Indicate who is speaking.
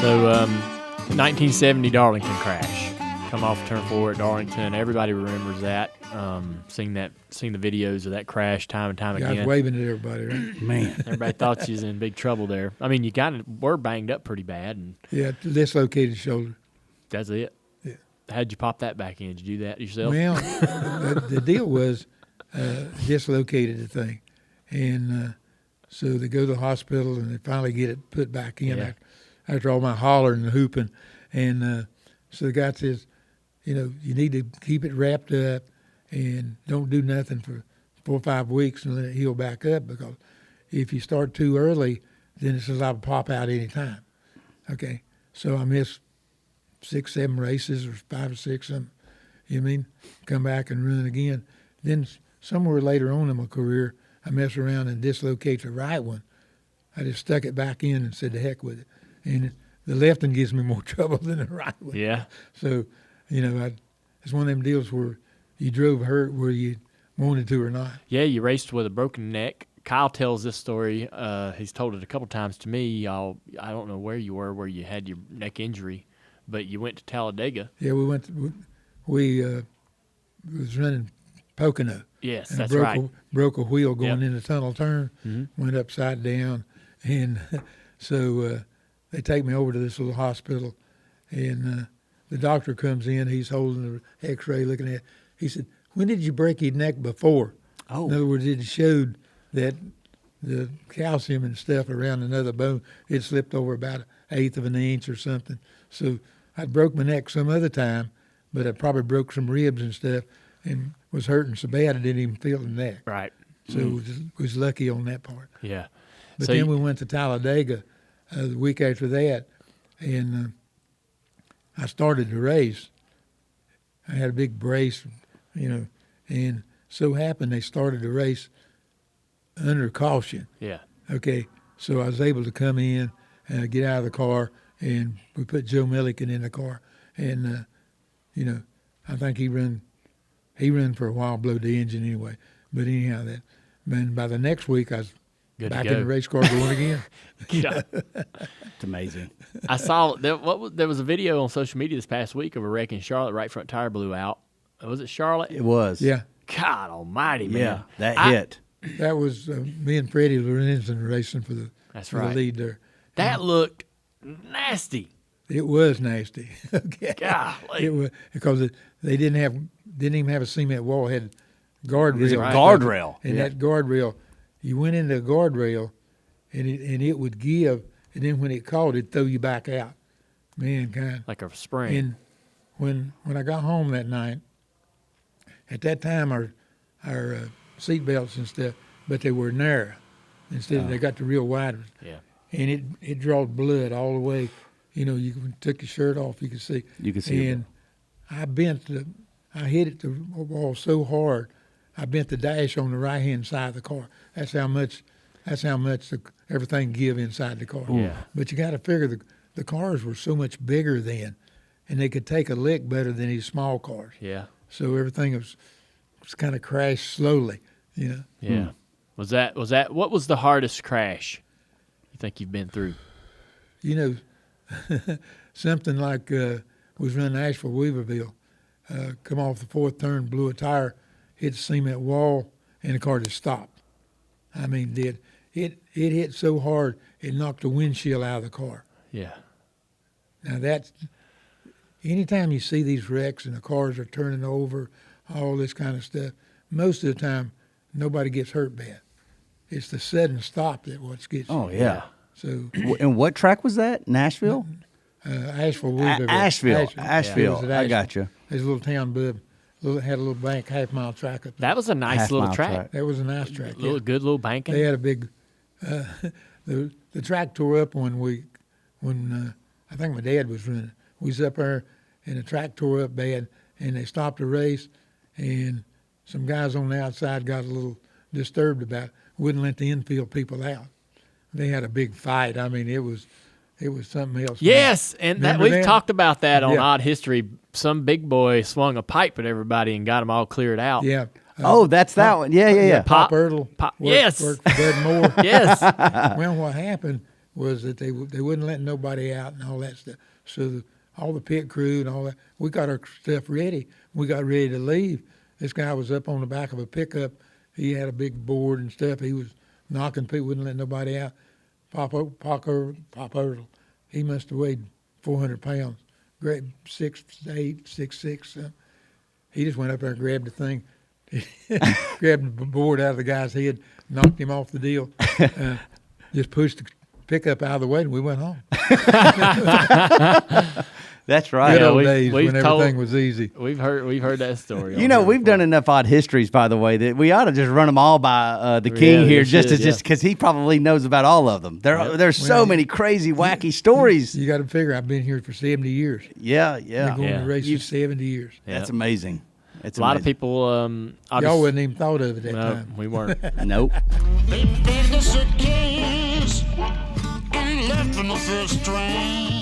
Speaker 1: So, 1970 Darlington crash. Come off turn 4 at Darlington. Everybody remembers that. Seeing the videos of that crash time and time again.
Speaker 2: Guys waving at everybody, right?
Speaker 3: Man.
Speaker 1: Everybody thought you was in big trouble there. I mean, you were banged up pretty bad. And
Speaker 2: Yeah, dislocated shoulder.
Speaker 1: that's it.
Speaker 2: Yeah.
Speaker 1: How'd you pop that back in? Did you do that yourself?
Speaker 2: Well, the deal was dislocated the thing. And so they go to the hospital and they finally get it put back in after all my hollering and hooping. And so the guy says, you need to keep it wrapped up and don't do nothing for 4 or 5 weeks and let it heal back up, because if you start too early, then it's liable to pop out any time. Okay, so I missed 6, 7 races or 5 or 6, something. You know what I mean? Come back and run again. Then somewhere later on in my career, I messed around and dislocated the right one. I just stuck it back in and said, the heck with it. And the left one gives me more trouble than the right one.
Speaker 1: Yeah.
Speaker 2: So, it's one of them deals where you drove hurt where you wanted to or not.
Speaker 1: Yeah, you raced with a broken neck. Kyle tells this story. He's told it a couple times to me. I don't know where you were, where you had your neck injury, but you went to Talladega.
Speaker 2: Yeah, we was running Pocono.
Speaker 1: Yes,
Speaker 2: and
Speaker 1: that's
Speaker 2: broke
Speaker 1: right.
Speaker 2: Broke a wheel going
Speaker 1: Yep.
Speaker 2: in the tunnel turn, went upside down, and so they take me over to this little hospital, and the doctor comes in. He's holding the X-ray, looking at it. He said, "When did you break your neck before?"
Speaker 3: Oh.
Speaker 2: In other words, it showed that the calcium and stuff around another bone had slipped over about 1/8 of an inch or something. So I broke my neck some other time, but I probably broke some ribs and stuff, and was hurting so bad I didn't even feel the neck.
Speaker 1: Right.
Speaker 2: So was lucky on that part.
Speaker 1: Yeah.
Speaker 2: But
Speaker 1: So
Speaker 2: then we went to Talladega the week after that, and I started the race. I had a big brace, and so happened they started the race under caution.
Speaker 1: Yeah.
Speaker 2: Okay, so I was able to come in and get out of the car, and we put Joe Milliken in the car, and I think he run for a while, blowed the engine anyway. But anyhow, and by the next week I was
Speaker 1: Good to
Speaker 2: back
Speaker 1: go.
Speaker 2: in the race car going again.
Speaker 1: Yeah.
Speaker 3: It's amazing.
Speaker 1: I saw there was a video on social media this past week of a wreck in Charlotte. Right front tire blew out. Was it Charlotte?
Speaker 3: It was.
Speaker 2: Yeah,
Speaker 1: God almighty, man.
Speaker 3: Yeah, that
Speaker 1: I-
Speaker 3: hit.
Speaker 2: that was me and Freddie Lorenzen racing for the
Speaker 1: right.
Speaker 2: lead there.
Speaker 1: That looked nasty.
Speaker 2: It was nasty. Okay.
Speaker 1: Golly.
Speaker 2: It was because they didn't even have a cement wall. It had guardrail.
Speaker 3: It's a
Speaker 1: Right.
Speaker 3: guardrail.
Speaker 2: And
Speaker 3: Yeah.
Speaker 2: that guardrail, you went into the guardrail, and it would give, and then when it caught, it'd throw you back out. Mankind.
Speaker 1: Like a spring.
Speaker 2: And when I got home that night, at that time our seat belts and stuff, but they were narrow. Instead, they got the real wide ones.
Speaker 1: Yeah.
Speaker 2: And it drawed blood all the way. You took your shirt off, you could see.
Speaker 3: You could see it.
Speaker 2: And I hit it the wall so hard, I bent the dash on the right-hand side of the car. That's how much everything give inside the car.
Speaker 1: Yeah.
Speaker 2: But you got to figure the cars were so much bigger then, and they could take a lick better than these small cars.
Speaker 1: Yeah.
Speaker 2: So everything was kind of crashed slowly,
Speaker 1: Yeah. Was that what was the hardest crash you think you've been through?
Speaker 2: Something like was running Asheville Weaverville, come off the 4th turn, blew a tire, hit the cement wall, and the car just stopped. I mean, it hit so hard it knocked the windshield out of the car.
Speaker 1: Yeah.
Speaker 2: Now anytime you see these wrecks and the cars are turning over, all this kind of stuff, most of the time nobody gets hurt bad. It's the sudden stop that what gets you.
Speaker 3: Oh, yeah.
Speaker 2: So
Speaker 3: And what track was that? Nashville?
Speaker 2: Asheville Weaverville.
Speaker 3: Asheville.
Speaker 2: It was at
Speaker 3: I got you.
Speaker 2: There's a little town bub. Had a little bank, half-mile track up there.
Speaker 1: That was a nice little
Speaker 3: Half-mile
Speaker 1: track.
Speaker 3: track.
Speaker 2: That was a nice track. Yeah.
Speaker 1: Good little banking.
Speaker 2: They had a big. The track tore up one week when I think my dad was running. We was up there, and the track tore up bad, and they stopped the race, and some guys on the outside got a little disturbed about it, wouldn't let the infield people out. They had a big fight. I mean, it was something else.
Speaker 1: Yes, and
Speaker 2: Remember
Speaker 1: we've
Speaker 2: that?
Speaker 1: talked about that on
Speaker 2: Yeah.
Speaker 1: Odd History. Some big boy swung a pipe at everybody and got them all cleared out.
Speaker 2: Yeah.
Speaker 3: Oh, that's that one. Yeah.
Speaker 2: Pop Ertl.
Speaker 1: Pop-
Speaker 2: Worked
Speaker 1: yes.
Speaker 2: for Bud Moore.
Speaker 1: Yes.
Speaker 2: Well, what happened, was that they wouldn't let nobody out and all that stuff. So all the pit crew and all that, we got our stuff ready. We got ready to leave. This guy was up on the back of a pickup. He had a big board and stuff. He was knocking people, wouldn't let nobody out. Pop Earl, he must have weighed 400 pounds. Great, 6'8", 6'6". He just went up there and grabbed the thing, grabbed the board out of the guy's head, knocked him off the deal, just pushed the pickup out of the way, and we went home.
Speaker 3: That's right.
Speaker 2: Good old
Speaker 1: we-
Speaker 2: days
Speaker 1: we've
Speaker 2: when
Speaker 1: told-
Speaker 2: everything was easy.
Speaker 1: We've heard that story.
Speaker 3: You know, we've done enough odd histories, by the way, that we ought to just run them all by the king
Speaker 1: Yeah,
Speaker 3: here,
Speaker 1: we
Speaker 3: just
Speaker 1: should,
Speaker 3: because he probably knows about all of them. There's so
Speaker 2: Well,
Speaker 3: many crazy, wacky stories.
Speaker 2: You got to figure I've been here for 70 years.
Speaker 3: Yeah,
Speaker 2: Been
Speaker 3: yeah.
Speaker 2: going
Speaker 1: Yeah.
Speaker 2: to races 70 years.
Speaker 3: That's amazing. It's
Speaker 1: A lot of
Speaker 3: amazing.
Speaker 1: people.
Speaker 2: Y'all wouldn't even thought of it that
Speaker 1: No,
Speaker 2: time.
Speaker 1: we weren't.
Speaker 3: Nope.
Speaker 4: They paid the suitcase and left in the first train.